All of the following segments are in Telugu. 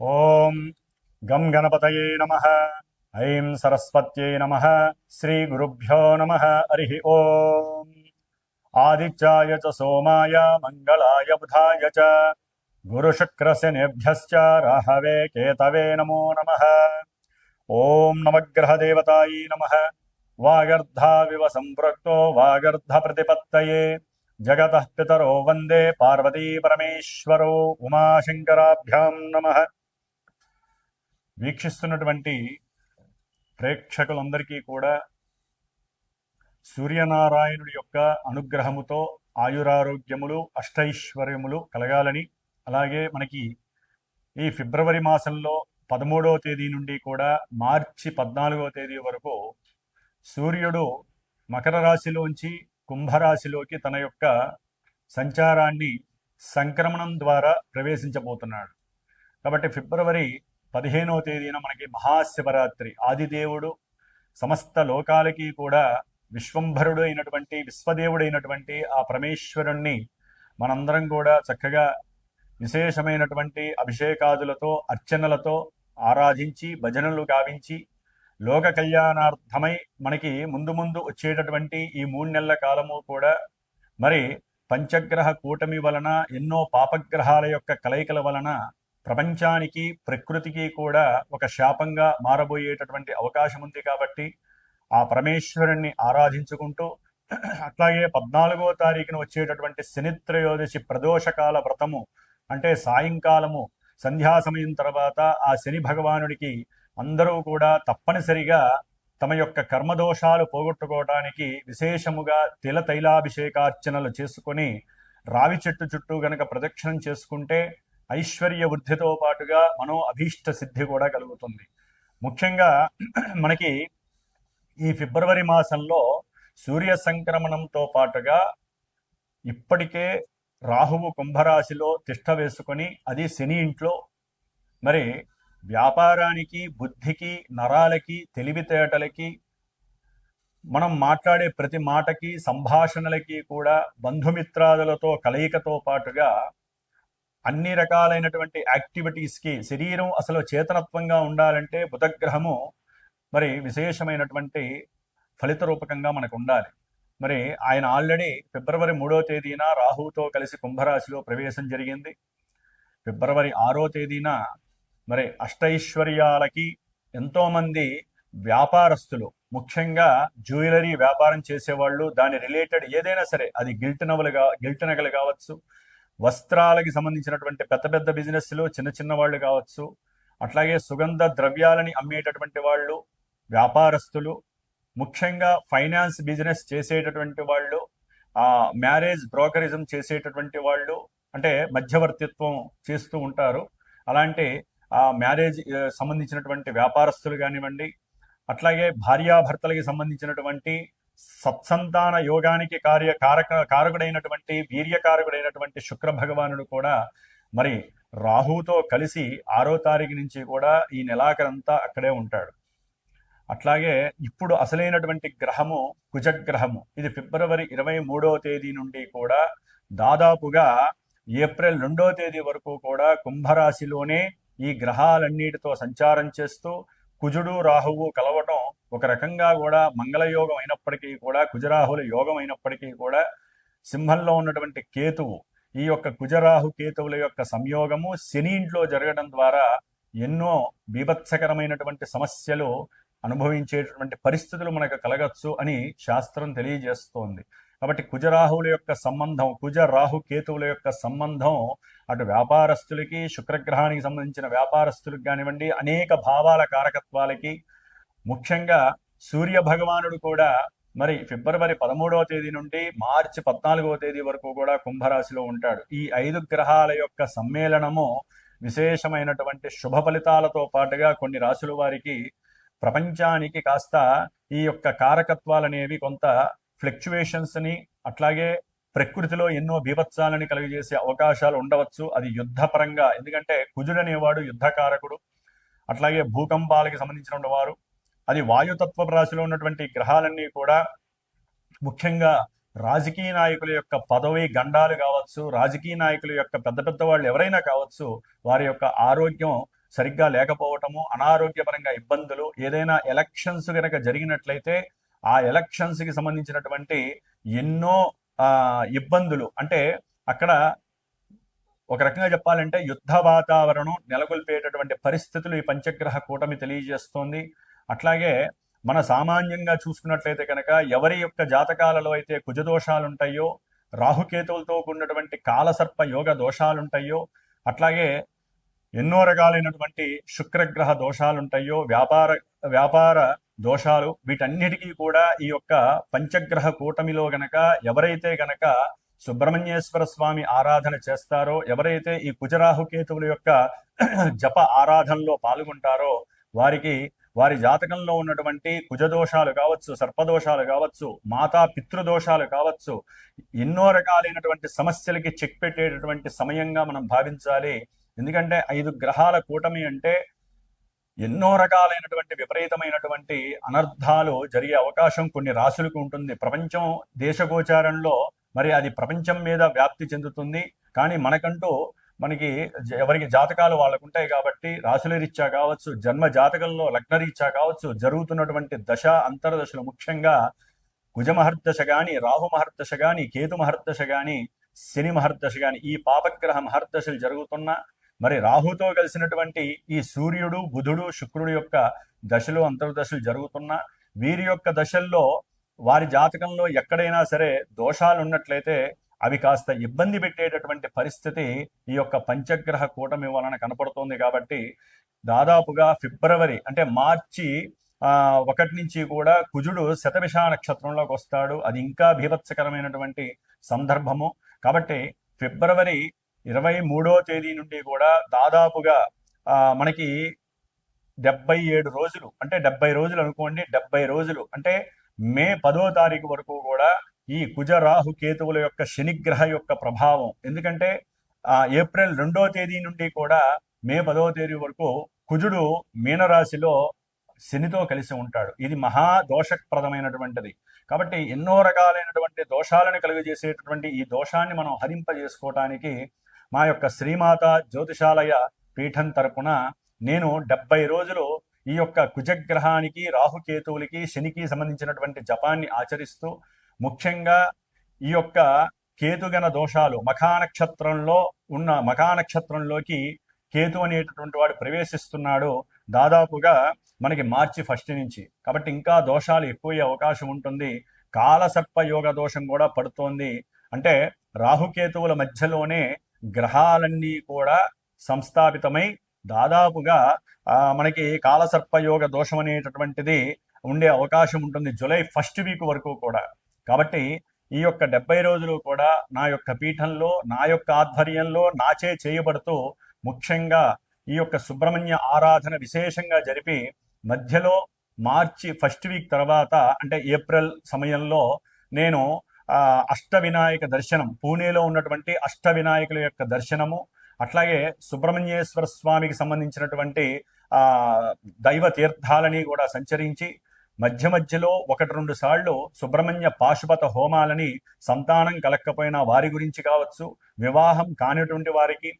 ఓం గం గణపతయే నమః. ఐం సరస్వత్యై నమః. శ్రీ గురుభ్యో నమః. హరి ఓం. ఆదిత్యాయ చ సోమాయ మంగళాయ బుధాయ చ గురుశుక్రశనిభ్యశ్చ రాహవే కేతవే నమో నమః. ఓం నవగ్రహదేవతాయై నమః. వాగర్ధావివ సంపృక్తో వాగర్ధ ప్రతిపత్తయే జగతః పితరో వందే పార్వతీ పరమేశ్వరో ఉమాశంకరాభ్యాం నమః. వీక్షిస్తున్నటువంటి ప్రేక్షకులందరికీ కూడా సూర్యనారాయణుడి యొక్క అనుగ్రహముతో ఆయురారోగ్యములు అష్టైశ్వర్యములు కలగాలని, అలాగే మనకి ఈ ఫిబ్రవరి మాసంలో 13వ తేదీ నుండి కూడా మార్చి 14వ తేదీ వరకు సూర్యుడు మకర రాశిలోంచి కుంభరాశిలోకి తన యొక్క సంచారాన్ని సంక్రమణం ద్వారా ప్రవేశించబోతున్నాడు. కాబట్టి ఫిబ్రవరి 15వ తేదీన మనకి మహాశివరాత్రి. ఆదిదేవుడు సమస్త లోకాలకి కూడా విశ్వంభరుడు అయినటువంటి విశ్వదేవుడైనటువంటి ఆ పరమేశ్వరుణ్ణి మనందరం కూడా చక్కగా విశేషమైనటువంటి అభిషేకాదులతో అర్చనలతో ఆరాధించి భజనలు గావించి లోక కళ్యాణార్థమై మనకి ముందు ముందు వచ్చేటటువంటి ఈ 3 నెలల కాలము కూడా మరి పంచగ్రహ కూటమి వలన ఎన్నో పాపగ్రహాల యొక్క కలయికల వలన ప్రపంచానికి ప్రకృతికి కూడా ఒక శాపంగా మారబోయేటటువంటి అవకాశం ఉంది. కాబట్టి ఆ పరమేశ్వరుణ్ణి ఆరాధించుకుంటూ అట్లాగే 14వ తారీఖున వచ్చేటటువంటి శనిత్రయోదశి ప్రదోషకాల వ్రతము అంటే సాయంకాలము సంధ్యా సమయం తర్వాత ఆ శని భగవానుడికి అందరూ కూడా తప్పనిసరిగా తమ యొక్క కర్మదోషాలు పోగొట్టుకోవడానికి విశేషముగా తిల తైలాభిషేకార్చనలు చేసుకొని రావి చెట్టు చుట్టూ గనక ప్రదక్షిణం చేసుకుంటే ఐశ్వర్య వృద్ధితో పాటుగా మనో అభీష్ట సిద్ధి కూడా కలుగుతుంది. ముఖ్యంగా మనకి ఈ ఫిబ్రవరి మాసంలో సూర్య సంక్రమణంతో పాటుగా ఇప్పటికే రాహువు కుంభరాశిలో తిష్ట వేసుకొని అది శని ఇంట్లో మరి వ్యాపారానికి బుద్ధికి నరాలకి తెలివితేటలకి మనం మాట్లాడే ప్రతి మాటకి సంభాషణలకి కూడా బంధుమిత్రాదులతో కలయికతో పాటుగా అన్ని రకాలైనటువంటి యాక్టివిటీస్కి శరీరం అసలు చేతనత్వంగా ఉండాలంటే బుధగ్రహము మరి విశేషమైనటువంటి ఫలిత రూపకంగా మనకు ఉండాలి. మరి ఆయన ఆల్రెడీ ఫిబ్రవరి 3వ తేదీన రాహువుతో కలిసి కుంభరాశిలో ప్రవేశం జరిగింది. ఫిబ్రవరి 6వ తేదీన మరి అష్టైశ్వర్యాలకి ఎంతోమంది వ్యాపారస్తులు, ముఖ్యంగా జ్యువెలరీ వ్యాపారం చేసేవాళ్ళు, దాని రిలేటెడ్ ఏదైనా సరే, అది గిల్ట్ నగలు కావచ్చు, వస్త్రాలకి సంబంధించినటువంటి పెద్ద పెద్ద బిజినెస్లు, చిన్న చిన్న వాళ్ళు కావచ్చు, అట్లాగే సుగంధ ద్రవ్యాలని అమ్మేటటువంటి వాళ్ళు, వ్యాపారస్తులు, ముఖ్యంగా ఫైనాన్స్ బిజినెస్ చేసేటటువంటి వాళ్ళు, మ్యారేజ్ బ్రోకరిజం చేసేటటువంటి వాళ్ళు, అంటే మధ్యవర్తిత్వం చేస్తూ ఉంటారు. అలాంటి మ్యారేజ్ సంబంధించినటువంటి వ్యాపారస్తులు కానివ్వండి, అట్లాగే భార్యాభర్తలకి సంబంధించినటువంటి సత్సంతాన యోగానికి కారకుడైనటువంటి వీర్యకారకుడైనటువంటి శుక్ర భగవానుడు కూడా మరి రాహుతో కలిసి 6వ తారీఖు నుంచి కూడా ఈ నెలాఖరంతా అక్కడే ఉంటాడు. అట్లాగే ఇప్పుడు అసలైనటువంటి గ్రహము కుజగ్రహము. ఇది ఫిబ్రవరి 23వ తేదీ నుండి కూడా దాదాపుగా ఏప్రిల్ 2వ తేదీ వరకు కూడా కుంభరాశిలోనే ఈ గ్రహాలన్నిటితో సంచారం చేస్తూ కుజుడు రాహువు కలవటం ఒక రకంగా కూడా మంగళయోగం అయినప్పటికీ కూడా, కుజరాహుల యోగం అయినప్పటికీ కూడా, సింహంలో ఉన్నటువంటి కేతువు, ఈ యొక్క కుజరాహు కేతువుల యొక్క సంయోగము శని ఇంట్లో జరగడం ద్వారా ఎన్నో బీభత్సకరమైనటువంటి సమస్యలు అనుభవించేటటువంటి పరిస్థితులు మనకు కలగచ్చు అని శాస్త్రం తెలియజేస్తోంది. కాబట్టి కుజరాహువుల యొక్క సంబంధం, కుజ రాహు కేతువుల యొక్క సంబంధం అటు వ్యాపారస్తులకి, శుక్రగ్రహానికి సంబంధించిన వ్యాపారస్తులకు కానివ్వండి, అనేక భావాల కారకత్వాలకి, ముఖ్యంగా సూర్య భగవానుడు కూడా మరి ఫిబ్రవరి 13వ తేదీ నుండి మార్చి 14వ తేదీ వరకు కూడా కుంభరాశిలో ఉంటాడు. ఈ 5 గ్రహాల యొక్క సమ్మేళనము విశేషమైనటువంటి శుభ ఫలితాలతో పాటుగా కొన్ని రాశుల వారికి ప్రపంచానికి కాస్త ఈ యొక్క కారకత్వాలనేవి కొంత ఫ్లక్చువేషన్స్ని, అట్లాగే ప్రకృతిలో ఎన్నో బీభత్సాలని కలిగజేసే అవకాశాలు ఉండవచ్చు. అది యుద్ధపరంగా, ఎందుకంటే కుజుడు అనేవాడు యుద్ధకారకుడు. అట్లాగే భూకంపాలకి సంబంధించిన వారు, అది వాయుతత్వ రాశిలో ఉన్నటువంటి గ్రహాలన్నీ కూడా ముఖ్యంగా రాజకీయ నాయకుల యొక్క పదవి గండాలు కావచ్చు, రాజకీయ నాయకుల యొక్క పెద్ద పెద్ద వాళ్ళు ఎవరైనా కావచ్చు, వారి యొక్క ఆరోగ్యం సరిగ్గా లేకపోవటము, అనారోగ్యపరంగా ఇబ్బందులు, ఏదైనా ఎలక్షన్స్ కనుక జరిగినట్లయితే ఆ ఎలక్షన్స్కి సంబంధించినటువంటి ఎన్నో ఇబ్బందులు, అంటే అక్కడ ఒక రకంగా చెప్పాలంటే యుద్ధ వాతావరణం నెలకొల్పేటటువంటి పరిస్థితులు ఈ పంచగ్రహ కూటమి తెలియజేస్తోంది. అట్లాగే మన సామాన్యంగా చూసుకున్నట్లయితే కనుక ఎవరి యొక్క జాతకాలలో అయితే కుజదోషాలు ఉంటాయో, రాహుకేతువులతో కూడినటువంటి కాలసర్ప యోగ దోషాలు ఉంటాయో, అట్లాగే ఎన్నో రకాలైనటువంటి శుక్రగ్రహ దోషాలు ఉంటాయో, వ్యాపార దోషాలు, వీటన్నిటికీ కూడా ఈ యొక్క పంచగ్రహ కూటమిలో గనక ఎవరైతే గనక సుబ్రహ్మణ్యేశ్వర స్వామి ఆరాధన చేస్తారో, ఎవరైతే ఈ కుజరాహుకేతువుల యొక్క జప ఆరాధనలో పాల్గొంటారో వారికి వారి జాతకంలో ఉన్నటువంటి కుజదోషాలు కావచ్చు, సర్పదోషాలు కావచ్చు, మాతా పితృదోషాలు కావచ్చు, ఎన్నో రకాలైనటువంటి సమస్యలకి చెక్ పెట్టేటటువంటి సమయంగా మనం భావించాలి. ఎందుకంటే 5 గ్రహాల కూటమి అంటే ఎన్నో రకాలైనటువంటి విపరీతమైనటువంటి అనర్థాలు జరిగే అవకాశం కొన్ని రాశులకు ఉంటుంది. ప్రపంచం దేశగోచారంలో మరి అది ప్రపంచం మీద వ్యాప్తి చెందుతుంది. కానీ మనకి ఎవరికి జాతకాలు వాళ్ళకు ఉంటాయి కాబట్టి రాశుల రీత్యా కావచ్చు, జన్మ జాతకంలో లగ్న రీత్యా కావచ్చు, జరుగుతున్నటువంటి దశ అంతర్దశలు, ముఖ్యంగా కుజ మహర్దశ గాని, రాహు మహర్దశ గాని, కేతు మహర్దశ గాని, శని మహర్దశ గాని, ఈ పాపగ్రహ మహర్దశలు జరుగుతున్నా, మరి రాహుతో కలిసినటువంటి ఈ సూర్యుడు, బుధుడు, శుక్రుడు యొక్క దశలు అంతర్దశలు జరుగుతున్నా, వీరి యొక్క దశల్లో వారి జాతకంలో ఎక్కడైనా సరే దోషాలు ఉన్నట్లయితే అవి కాస్త ఇబ్బంది పెట్టేటటువంటి పరిస్థితి ఈ యొక్క పంచగ్రహ కూటమి వలన కనపడుతోంది. కాబట్టి దాదాపుగా ఫిబ్రవరి అంటే మార్చి 1 నుంచి కూడా కుజుడు శతభిష నక్షత్రంలోకి వస్తాడు. అది ఇంకా బీభత్సకరమైనటువంటి సందర్భము. కాబట్టి ఫిబ్రవరి 23వ తేదీ నుండి కూడా దాదాపుగా మనకి 77 రోజులు, అంటే 70 రోజులు అనుకోండి, 70 రోజులు అంటే మే 10వ తారీఖు వరకు కూడా ఈ కుజ రాహు కేతువుల యొక్క శనిగ్రహ యొక్క ప్రభావం. ఎందుకంటే ఏప్రిల్ 2వ తేదీ నుండి కూడా మే 10వ తేదీ వరకు కుజుడు మీనరాశిలో శనితో కలిసి ఉంటాడు. ఇది మహా దోషప్రదమైనటువంటిది. కాబట్టి ఎన్నో రకాలైనటువంటి దోషాలను కలుగజేసేటటువంటి ఈ దోషాన్ని మనం హరింపజేసుకోవటానికి మా యొక్క శ్రీమాత జ్యోతిషాలయ పీఠం తరపున నేను 70 రోజులు ఈ యొక్క కుజగ్రహానికి, రాహుకేతువులకి, శనికి సంబంధించినటువంటి జపాన్ని ఆచరిస్తూ, ముఖ్యంగా ఈ యొక్క కేతుగణ దోషాలు మఖానక్షత్రంలోకి కేతు అనేటటువంటి వాడు ప్రవేశిస్తున్నాడు దాదాపుగా మనకి మార్చి 1 నుంచి. కాబట్టి ఇంకా దోషాలు ఎక్కువయ్యే అవకాశం ఉంటుంది. కాలసర్ప యోగ దోషం కూడా పడుతోంది. అంటే రాహుకేతువుల మధ్యలోనే గ్రహాలన్నీ కూడా సంస్థాపితమై దాదాపుగా మనకి కాలసర్పయోగ దోషం అనేటటువంటిది ఉండే అవకాశం ఉంటుంది జూలై 1 వీక్ వరకు కూడా. కాబట్టి ఈ యొక్క 70 రోజులు కూడా నా యొక్క పీఠంలో, నా యొక్క ఆధ్వర్యంలో నాచే చేయబడుతూ, ముఖ్యంగా ఈ యొక్క సుబ్రహ్మణ్య ఆరాధన విశేషంగా జరిపి, మధ్యలో మార్చి 1 వీక్ తర్వాత అంటే ఏప్రిల్ సమయంలో నేను అష్టవినాయక దర్శనం, పూణేలో ఉన్నటువంటి అష్టవినాయకుల యొక్క దర్శనము, అట్లాగే సుబ్రహ్మణ్యేశ్వర స్వామికి సంబంధించినటువంటి దైవ తీర్థాలని కూడా సంచరించి, మధ్యలో 1-2 సార్లు సుబ్రహ్మణ్య పాశుపత హోమాలని, సంతానం కలక్కపోయినా వారి గురించి కావచ్చు, వివాహం కానిటువంటి వారికి,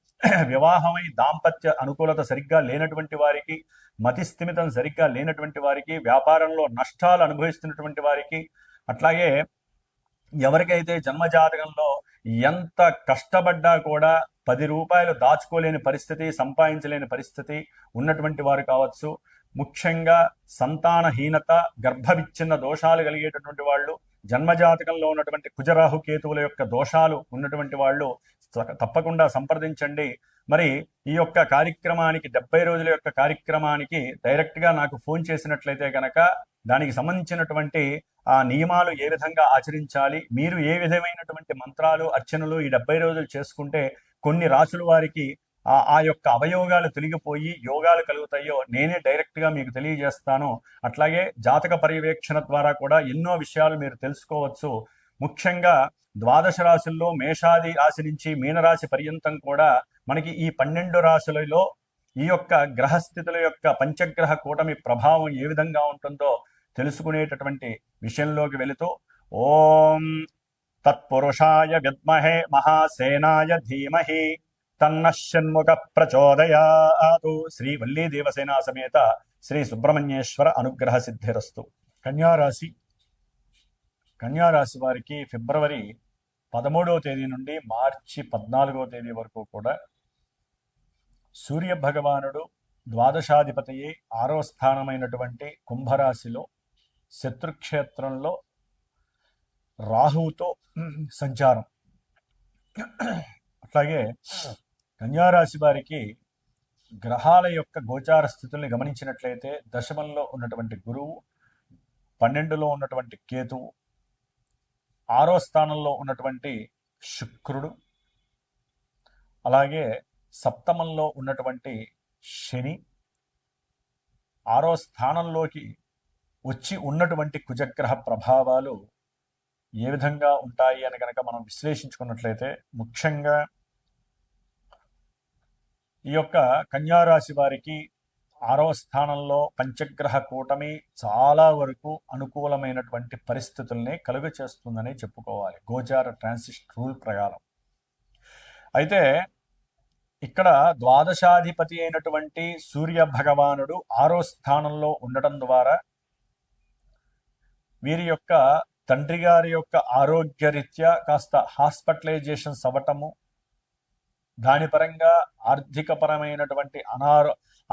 వివాహమై దాంపత్య అనుకూలత సరిగ్గా లేనటువంటి వారికి, మతిస్థిమితం సరిగ్గా లేనటువంటి వారికి, వ్యాపారంలో నష్టాలు అనుభవిస్తున్నటువంటి వారికి, అట్లాగే ఎవరికైతే జన్మజాతకంలో ఎంత కష్టపడ్డా కూడా 10 రూపాయలు దాచుకోలేని పరిస్థితి, సంపాదించలేని పరిస్థితి ఉన్నటువంటి వారు కావచ్చు, ముఖ్యంగా సంతానహీనత, గర్భవిచ్ఛిన్న దోషాలు కలిగేటటువంటి వాళ్ళు, జన్మజాతకంలో ఉన్నటువంటి కుజరాహు కేతువుల యొక్క దోషాలు ఉన్నటువంటి వాళ్ళు తప్పకుండా సంప్రదించండి. మరి ఈ యొక్క కార్యక్రమానికి 70 రోజుల యొక్క కార్యక్రమానికి డైరెక్ట్గా నాకు ఫోన్ చేసినట్లయితే కనుక దానికి సంబంధించినటువంటి నియమాలు ఏ విధంగా ఆచరించాలి, మీరు ఏ విధమైనటువంటి మంత్రాలు, అర్చనలు ఈ 70 రోజులు చేసుకుంటే కొన్ని రాసుల వారికి ఆ యొక్క అవయోగాలు తొలగిపోయి యోగాలు కలుగుతాయో నేనే డైరెక్ట్గా మీకు తెలియజేస్తాను. అట్లాగే జాతక పర్యవేక్షణ ద్వారా కూడా ఎన్నో విషయాలు మీరు తెలుసుకోవచ్చు. ముఖ్యంగా 12 రాశుల్లో మేషాది రాశి నుంచి మీనరాశి పర్యంతం కూడా మనకి ఈ 12 రాశులలో ఈ యొక్క గ్రహస్థితుల యొక్క పంచగ్రహ కూటమి ప్రభావం ఏ విధంగా ఉంటుందో తెలుసుకునేటటువంటి విషయంలోకి వెళుతూ, ఓం తత్పురుషాయ విద్మహే మహాసేనాయ ధీమహి తన్న షణ్ముఖ ప్రచోదయాతు. శ్రీ వల్లీ దేవసేనా సమేత శ్రీ సుబ్రహ్మణ్యేశ్వర అనుగ్రహ సిద్ధిరస్తు. కన్యారాశి. కన్యారాశి వారికి ఫిబ్రవరి 13వ తేదీ నుండి మార్చి 14వ తేదీ వరకు కూడా సూర్య భగవానుడు ద్వాదశాధిపతి 6వ స్థానమైనటువంటి కుంభరాశిలో శత్రుక్షేత్రంలో రాహువుతో సంచారం. అట్లాగే కన్యారాశి వారికి గ్రహాల యొక్క గోచార స్థితుల్ని గమనించినట్లయితే దశమంలో ఉన్నటువంటి గురువు, 12లో ఉన్నటువంటి కేతువు, 6వ స్థానంలో ఉన్నటువంటి శుక్రుడు, అలాగే సప్తమంలో ఉన్నటువంటి శని, 6వ స్థానంలోకి వచ్చి ఉన్నటువంటి కుజగ్రహ ప్రభావాలు ఏ విధంగా ఉంటాయి అని కనుక మనం విశ్లేషించుకున్నట్లయితే ముఖ్యంగా ఈ యొక్క కన్యారాశి వారికి 6వ స్థానంలో పంచగ్రహ కూటమి చాలా వరకు అనుకూలమైనటువంటి పరిస్థితుల్ని కలుగ చేస్తుందని చెప్పుకోవాలి గోచార ట్రాన్సిస్ట్ రూల్ ప్రకారం. అయితే ఇక్కడ ద్వాదశాధిపతి అయినటువంటి సూర్య భగవానుడు 6వ స్థానంలో ఉండటం ద్వారా వీరి యొక్క తండ్రి గారి యొక్క ఆరోగ్యరీత్యా కాస్త హాస్పిటలైజేషన్స్ అవ్వటము, దాని పరంగా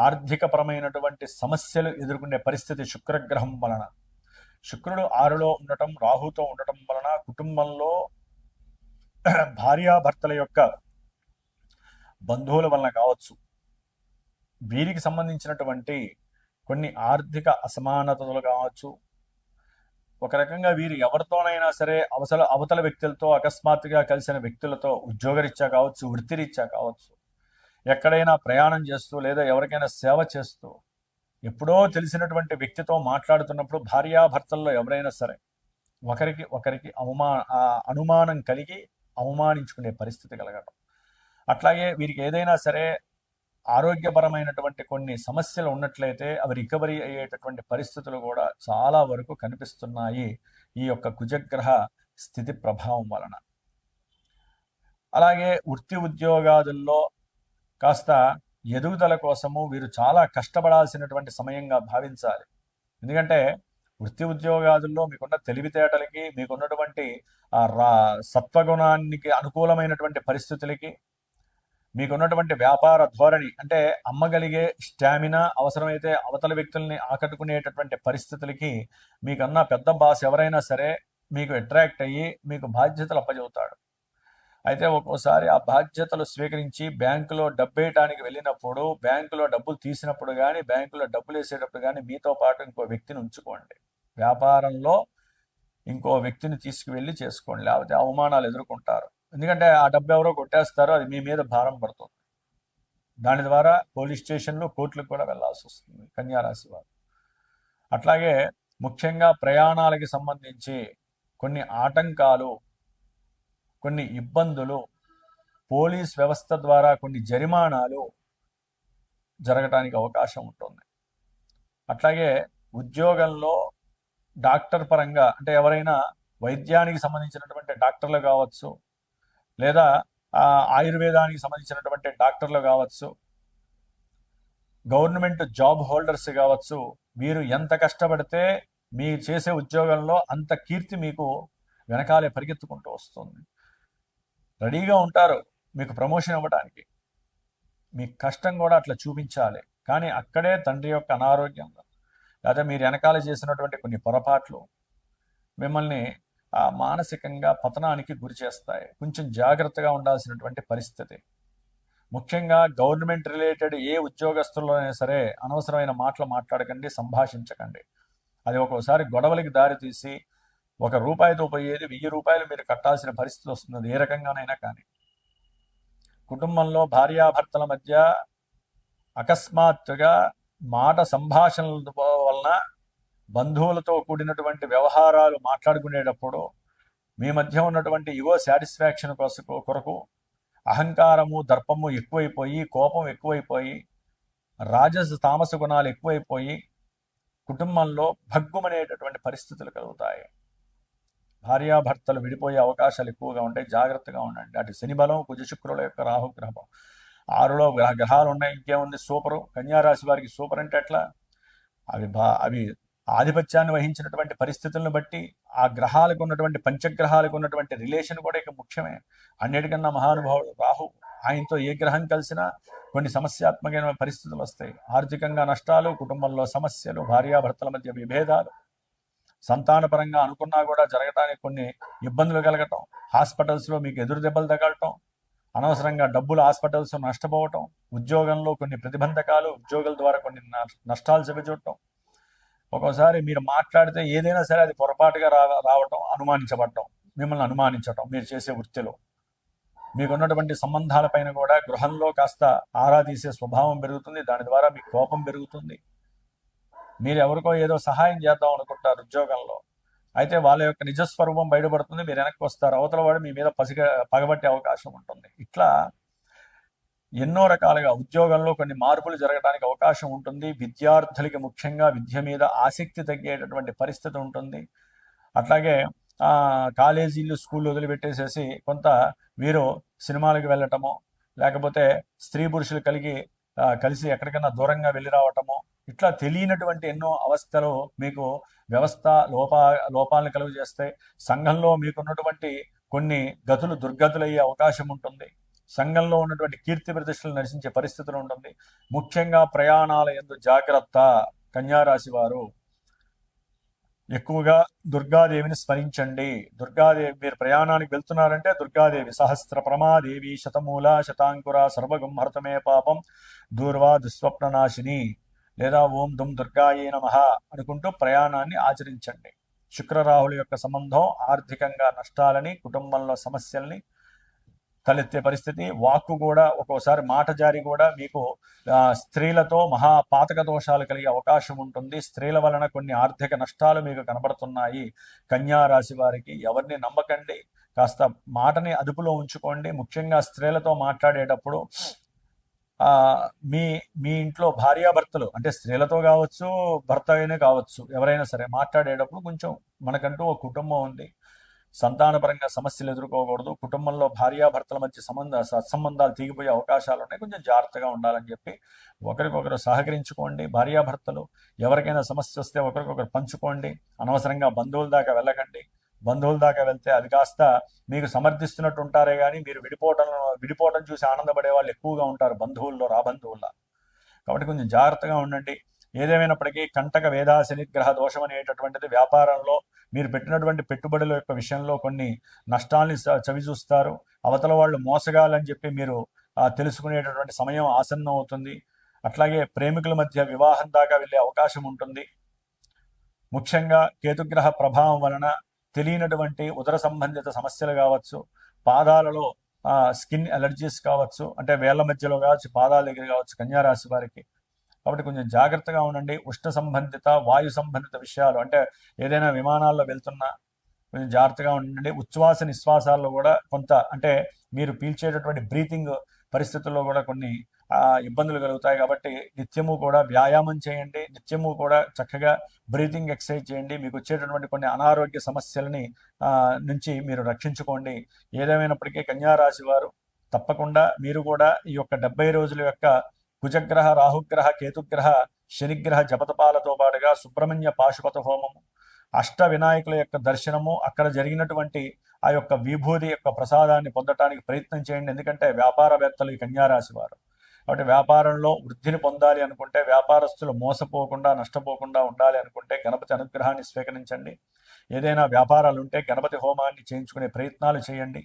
ఆర్థికపరమైనటువంటి సమస్యలు ఎదుర్కొనే పరిస్థితి శుక్రగ్రహం వలన, శుక్రుడు 6లో ఉండటం, రాహుతో ఉండటం వలన కుటుంబంలో భార్యాభర్తల యొక్క బంధువుల వలన కావచ్చు, వీరికి సంబంధించినటువంటి కొన్ని ఆర్థిక అసమానతలు కావచ్చు, ఒక రకంగా వీరు ఎవరితోనైనా సరే అవతల వ్యక్తులతో అకస్మాత్తుగా కలిసిన వ్యక్తులతో ఉద్యోగరీత్యా కావచ్చు, వృత్తిరీత్యా కావచ్చు, ఎక్కడైనా ప్రయాణం చేస్తూ లేదా ఎవరికైనా సేవ చేస్తూ ఎప్పుడో తెలిసినటువంటి వ్యక్తితో మాట్లాడుతున్నప్పుడు భార్యాభర్తల్లో ఎవరైనా సరే ఒకరికి అనుమానం కలిగి అవమానించుకునే పరిస్థితి కలగడం. అట్లాగే వీరికి ఏదైనా సరే ఆరోగ్యపరమైనటువంటి కొన్ని సమస్యలు ఉన్నట్లయితే అవి రికవరీ అయ్యేటటువంటి పరిస్థితులు కూడా చాలా వరకు కనిపిస్తున్నాయి ఈ యొక్క కుజగ్రహ స్థితి ప్రభావం వలన. అలాగే వృత్తి ఉద్యోగాదుల్లో కాస్త ఎదుగుదల కోసము వీరు చాలా కష్టపడాల్సినటువంటి సమయంగా భావించాలి. ఎందుకంటే వృత్తి ఉద్యోగాదుల్లో మీకున్న తెలివితేటలకి, మీకున్నటువంటి సత్వగుణానికి అనుకూలమైనటువంటి పరిస్థితులకి, మీకున్నటువంటి వ్యాపార ధోరణి అంటే అమ్మగలిగే స్టామినా, అవసరమైతే అవతల వ్యక్తుల్ని ఆకట్టుకునేటటువంటి పరిస్థితులకి మీకన్నా పెద్ద బాస్ ఎవరైనా సరే మీకు అట్రాక్ట్ అయ్యి మీకు బాధ్యతలు అప్పచెబుతాడు. అయితే ఒక్కోసారి ఆ బాధ్యతలు స్వీకరించి బ్యాంకులో డబ్బు వేయడానికి వెళ్ళినప్పుడు, బ్యాంకులో డబ్బులు తీసినప్పుడు కానీ, బ్యాంకులో డబ్బులు వేసేటప్పుడు కానీ మీతో పాటు ఇంకో వ్యక్తిని ఉంచుకోండి. వ్యాపారంలో ఇంకో వ్యక్తిని తీసుకువెళ్ళి చేసుకోండి, లేకపోతే అవమానాలు ఎదుర్కొంటారు. ఎందుకంటే ఆ డబ్బు ఎవరో కొట్టేస్తారో అది మీ మీద భారం పడుతుంది. దాని ద్వారా పోలీస్ స్టేషన్లు, కోర్టులకు కూడా వెళ్లాల్సి వస్తుంది కన్యారాశి వారు. అట్లాగే ముఖ్యంగా ప్రయాణాలకి సంబంధించి కొన్ని ఆటంకాలు, కొన్ని ఇబ్బందులు, పోలీస్ వ్యవస్థ ద్వారా కొన్ని జరిమానాలు జరగటానికి అవకాశం ఉంటుంది. అట్లాగే ఉద్యోగంలో డాక్టర్ పరంగా అంటే ఎవరైనా వైద్యానికి సంబంధించినటువంటి డాక్టర్లు కావచ్చు, లేదా ఆయుర్వేదానికి సంబంధించినటువంటి డాక్టర్లు కావచ్చు, గవర్నమెంట్ జాబ్ హోల్డర్స్ కావచ్చు, వీరు ఎంత కష్టపడితే మీరు చేసే ఉద్యోగంలో అంత కీర్తి మీకు వెనకాలే పరిగెత్తుకుంటూ వస్తుంది. రెడీగా ఉంటారు మీకు ప్రమోషన్ ఇవ్వడానికి, మీ కష్టం కూడా అట్లా చూపించాలి. కానీ అక్కడే తండ్రి యొక్క అనారోగ్యం లేదా మీరు వెనకాల చేసినటువంటి కొన్ని పొరపాట్లు మిమ్మల్ని మానసికంగా పతనానికి గురి చేస్తాయి. కొంచెం జాగ్రత్తగా ఉండాల్సినటువంటి పరిస్థితి. ముఖ్యంగా గవర్నమెంట్ రిలేటెడ్ ఏ ఉద్యోగస్తులైనా సరే అనవసరమైన మాటలు మాట్లాడకండి, సంభాషించకండి. అది ఒక్కోసారి గొడవలకి దారి తీసి ₹1 పోయేది ₹1000 మీరు కట్టాల్సిన పరిస్థితి వస్తుంది. ఏ రకంగానైనా కానీ కుటుంబంలో భార్యాభర్తల మధ్య అకస్మాత్తుగా మాట సంభాషణల వలన బంధువులతో కూడినటువంటి వ్యవహారాలు మాట్లాడుకునేటప్పుడు మీ మధ్య ఉన్నటువంటి ఇగో సాటిస్ఫాక్షన్ కొరకు అహంకారము, దర్పము ఎక్కువైపోయి, కోపం ఎక్కువైపోయి, తామస గుణాలు ఎక్కువైపోయి కుటుంబంలో భగ్గుమనేటటువంటి పరిస్థితులు కలుగుతాయి. భార్యాభర్తలు విడిపోయే అవకాశాలు ఎక్కువగా ఉంటాయి. జాగ్రత్తగా ఉండండి. అటు శని బలం, కుజ శుక్రుల యొక్క రాహుగ్రహం 6లో గ్రహాలు ఉన్నాయి, ఇంకేముంది, సూపరు. కన్యారాశి వారికి సూపర్ అంటే ఎట్లా? అవి ఆధిపత్యాన్ని వహించినటువంటి పరిస్థితులను బట్టి ఆ గ్రహాలకు ఉన్నటువంటి పంచగ్రహాలకు ఉన్నటువంటి రిలేషన్ కూడా ఇక ముఖ్యమే. అన్నిటికన్నా మహానుభావుడు రాహు, ఆయనతో ఏ గ్రహం కలిసినా కొన్ని సమస్యాత్మకమైన పరిస్థితులు వస్తాయి. ఆర్థికంగా నష్టాలు, కుటుంబంలో సమస్యలు, భార్యాభర్తల మధ్య విభేదాలు, సంతానపరంగా అనుకున్నా కూడా జరగడానికి కొన్ని ఇబ్బందులు కలగటం, హాస్పిటల్స్లో మీకు ఎదురు దెబ్బలు తగలటం, అనవసరంగా డబ్బులు హాస్పిటల్స్ నష్టపోవటం, ఉద్యోగంలో కొన్ని ప్రతిబంధకాలు, ఉద్యోగుల ద్వారా కొన్ని నష్టాలు చవిచూడటం, ఒక్కోసారి మీరు మాట్లాడితే ఏదైనా సరే అది పొరపాటుగా రావటం, అనుమానించబడటం, మిమ్మల్ని అనుమానించటం మీరు చేసే వృత్తిలో. మీకున్నటువంటి సంబంధాలపైన కూడా గృహంలో కాస్త ఆరా తీసే స్వభావం పెరుగుతుంది. దాని ద్వారా మీ కోపం పెరుగుతుంది. మీరు ఎవరికో ఏదో సహాయం చేద్దాం అనుకుంటారు ఉద్యోగంలో, అయితే వాళ్ళ యొక్క నిజస్వరూపం బయటపడుతుంది, మీరు వెనక్కి వస్తారు, అవతల వాడు మీ మీద పగబట్టే అవకాశం ఉంటుంది. ఇట్లా ఎన్నో రకాలుగా ఉద్యోగంలో కొన్ని మార్పులు జరగడానికి అవకాశం ఉంటుంది. విద్యార్థులకి ముఖ్యంగా విద్య మీద ఆసక్తి తగ్గేటటువంటి పరిస్థితి ఉంటుంది. అట్లాగే కాలేజీలు, స్కూళ్ళు వదిలిపెట్టేసేసి కొంత వీరు సినిమాలకు వెళ్ళటము, లేకపోతే స్త్రీ పురుషులు కలిసి ఎక్కడికైనా దూరంగా వెళ్ళి రావటము, ఇట్లా తెలియనటువంటి ఎన్నో అవస్థలు మీకు వ్యవస్థ లోపాలను కలుగు చేస్తాయి. సంఘంలో మీకున్నటువంటి కొన్ని గతులు దుర్గతులయ్యే అవకాశం ఉంటుంది. సంఘంలో ఉన్నటువంటి కీర్తి ప్రతిష్టలు నశించే పరిస్థితులు ఉంటుంది. ముఖ్యంగా ప్రయాణాల యందు జాగ్రత్త. కన్యారాశి వారు ఎక్కువగా దుర్గాదేవిని స్మరించండి. దుర్గాదేవి, మీరు ప్రయాణానికి వెళ్తున్నారంటే దుర్గాదేవి సహస్ర ప్రమాదేవి శతమూల శతాంకుర సర్వగం హర్తమే పాపం దూర్వా దుస్వప్ననాశిని, లేదా ఓం దుమ్ దుర్గాయే నమః అనుకుంటూ ప్రయాణాన్ని ఆచరించండి. శుక్రరాహుల యొక్క సంబంధం ఆర్థికంగా నష్టాలని, కుటుంబంలో సమస్యల్ని తలెత్తే పరిస్థితి. వాక్కు కూడా ఒక్కోసారి మాట జారి కూడా మీకు స్త్రీలతో మహాపాతక దోషాలు కలిగే అవకాశం ఉంటుంది. స్త్రీల వలన కొన్ని ఆర్థిక నష్టాలు మీకు కనబడుతున్నాయి. కన్యారాశి వారికి ఎవరిని నమ్మకండి, కాస్త మాటని అదుపులో ఉంచుకోండి. ముఖ్యంగా స్త్రీలతో మాట్లాడేటప్పుడు మీ ఇంట్లో భార్యాభర్తలు, అంటే స్త్రీలతో కావచ్చు, భర్త అయినా కావచ్చు, ఎవరైనా సరే మాట్లాడేటప్పుడు కొంచెం మనకంటూ ఒక కుటుంబం ఉంది, సంతానపరంగా సమస్యలు ఎదుర్కోకూడదు, కుటుంబంలో భార్యాభర్తల మధ్య సత్సంబంధాలు తెగిపోయే అవకాశాలు ఉన్నాయి, కొంచెం జాగ్రత్తగా ఉండాలని చెప్పి ఒకరికొకరు సహకరించుకోండి. భార్యాభర్తలు ఎవరికైనా సమస్య వస్తే ఒకరికొకరు పంచుకోండి. అనవసరంగా బంధువుల దాకా వెళ్ళకండి. బంధువుల దాకా వెళ్తే అది కాస్త మీకు సమర్థిస్తున్నట్టు ఉంటారే కానీ మీరు విడిపోవడం చూసి ఆనందపడే వాళ్ళు ఎక్కువగా ఉంటారు బంధువుల్లో, రాబంధువుల్లో. కాబట్టి కొంచెం జాగ్రత్తగా ఉండండి. ఏదేమైనప్పటికీ కంటక వేదాశని గ్రహ దోషం అనేటటువంటిది వ్యాపారంలో మీరు పెట్టినటువంటి పెట్టుబడుల యొక్క విషయంలో కొన్ని నష్టాల్ని చవి చూస్తారు. అవతల వాళ్ళు మోసగాలని చెప్పి మీరు తెలుసుకునేటటువంటి సమయం ఆసన్నం అవుతుంది. అట్లాగే ప్రేమికుల మధ్య వివాహం దాకా వెళ్ళే అవకాశం ఉంటుంది. ముఖ్యంగా కేతుగ్రహ ప్రభావం వలన తెలియనటువంటి ఉదర సంబంధిత సమస్యలు కావచ్చు, పాదాలలో స్కిన్ ఎలర్జీస్ కావచ్చు, అంటే వేళ్ల మధ్యలో కావచ్చు, పాదాల దగ్గర కావచ్చు కన్యారాశి వారికి. కాబట్టి కొంచెం జాగ్రత్తగా ఉండండి. ఉష్ణ సంబంధిత, వాయు సంబంధిత విషయాలు, అంటే ఏదైనా విమానాల్లో వెళ్తున్నా కొంచెం జాగ్రత్తగా ఉండండి. ఉచ్ఛ్వాస నిశ్వాసాల్లో కూడా కొంత, అంటే మీరు పీల్చేటటువంటి బ్రీతింగ్ పరిస్థితుల్లో కూడా కొన్ని ఇబ్బందులు కలుగుతాయి. కాబట్టి నిత్యము కూడా వ్యాయామం చేయండి, నిత్యము కూడా చక్కగా బ్రీతింగ్ ఎక్సర్సైజ్ చేయండి. మీకు వచ్చేటటువంటి కొన్ని అనారోగ్య సమస్యలని నుంచి మీరు రక్షించుకోండి. ఏదేమైనప్పటికీ కన్యారాశి వారు తప్పకుండా మీరు కూడా ఈ యొక్క 70 రోజుల యొక్క కుజగ్రహ, రాహుగ్రహ, కేతుగ్రహ, శనిగ్రహ జపతపాలతో పాటుగా సుబ్రహ్మణ్య పాశుపత హోమము, అష్ట వినాయకుల యొక్క దర్శనము, అక్కడ జరిగినటువంటి ఆ యొక్క విభూతి యొక్క ప్రసాదాన్ని పొందటానికి ప్రయత్నం చేయండి. ఎందుకంటే వ్యాపారవేత్తలు ఈ కన్యారాశి వారు. కాబట్టి వ్యాపారంలో వృద్ధిని పొందాలి అనుకుంటే, వ్యాపారస్తులు మోసపోకుండా నష్టపోకుండా ఉండాలి అనుకుంటే గణపతి అనుగ్రహాన్ని స్వీకరించండి. ఏదైనా వ్యాపారాలు ఉంటే గణపతి హోమాన్ని చేయించుకునే ప్రయత్నాలు చేయండి.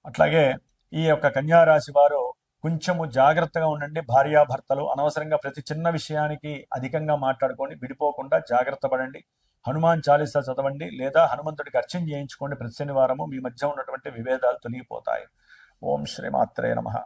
అట్లాగే ఈ యొక్క కన్యారాశి వారు కొంచెము జాగ్రత్తగా ఉండండి. భార్యాభర్తలు అనవసరంగా ప్రతి చిన్న విషయానికి అధికంగా మాట్లాడుకొని విడిపోకుండా జాగ్రత్త పడండి. హనుమాన్ చాలీసా చదవండి, లేదా హనుమంతుడికి అర్చన చేయించుకోండి ప్రతి శనివారము. మీ మధ్య ఉన్నటువంటి విభేదాలు తొలగిపోతాయి. ఓం శ్రీమాత్రే నమః.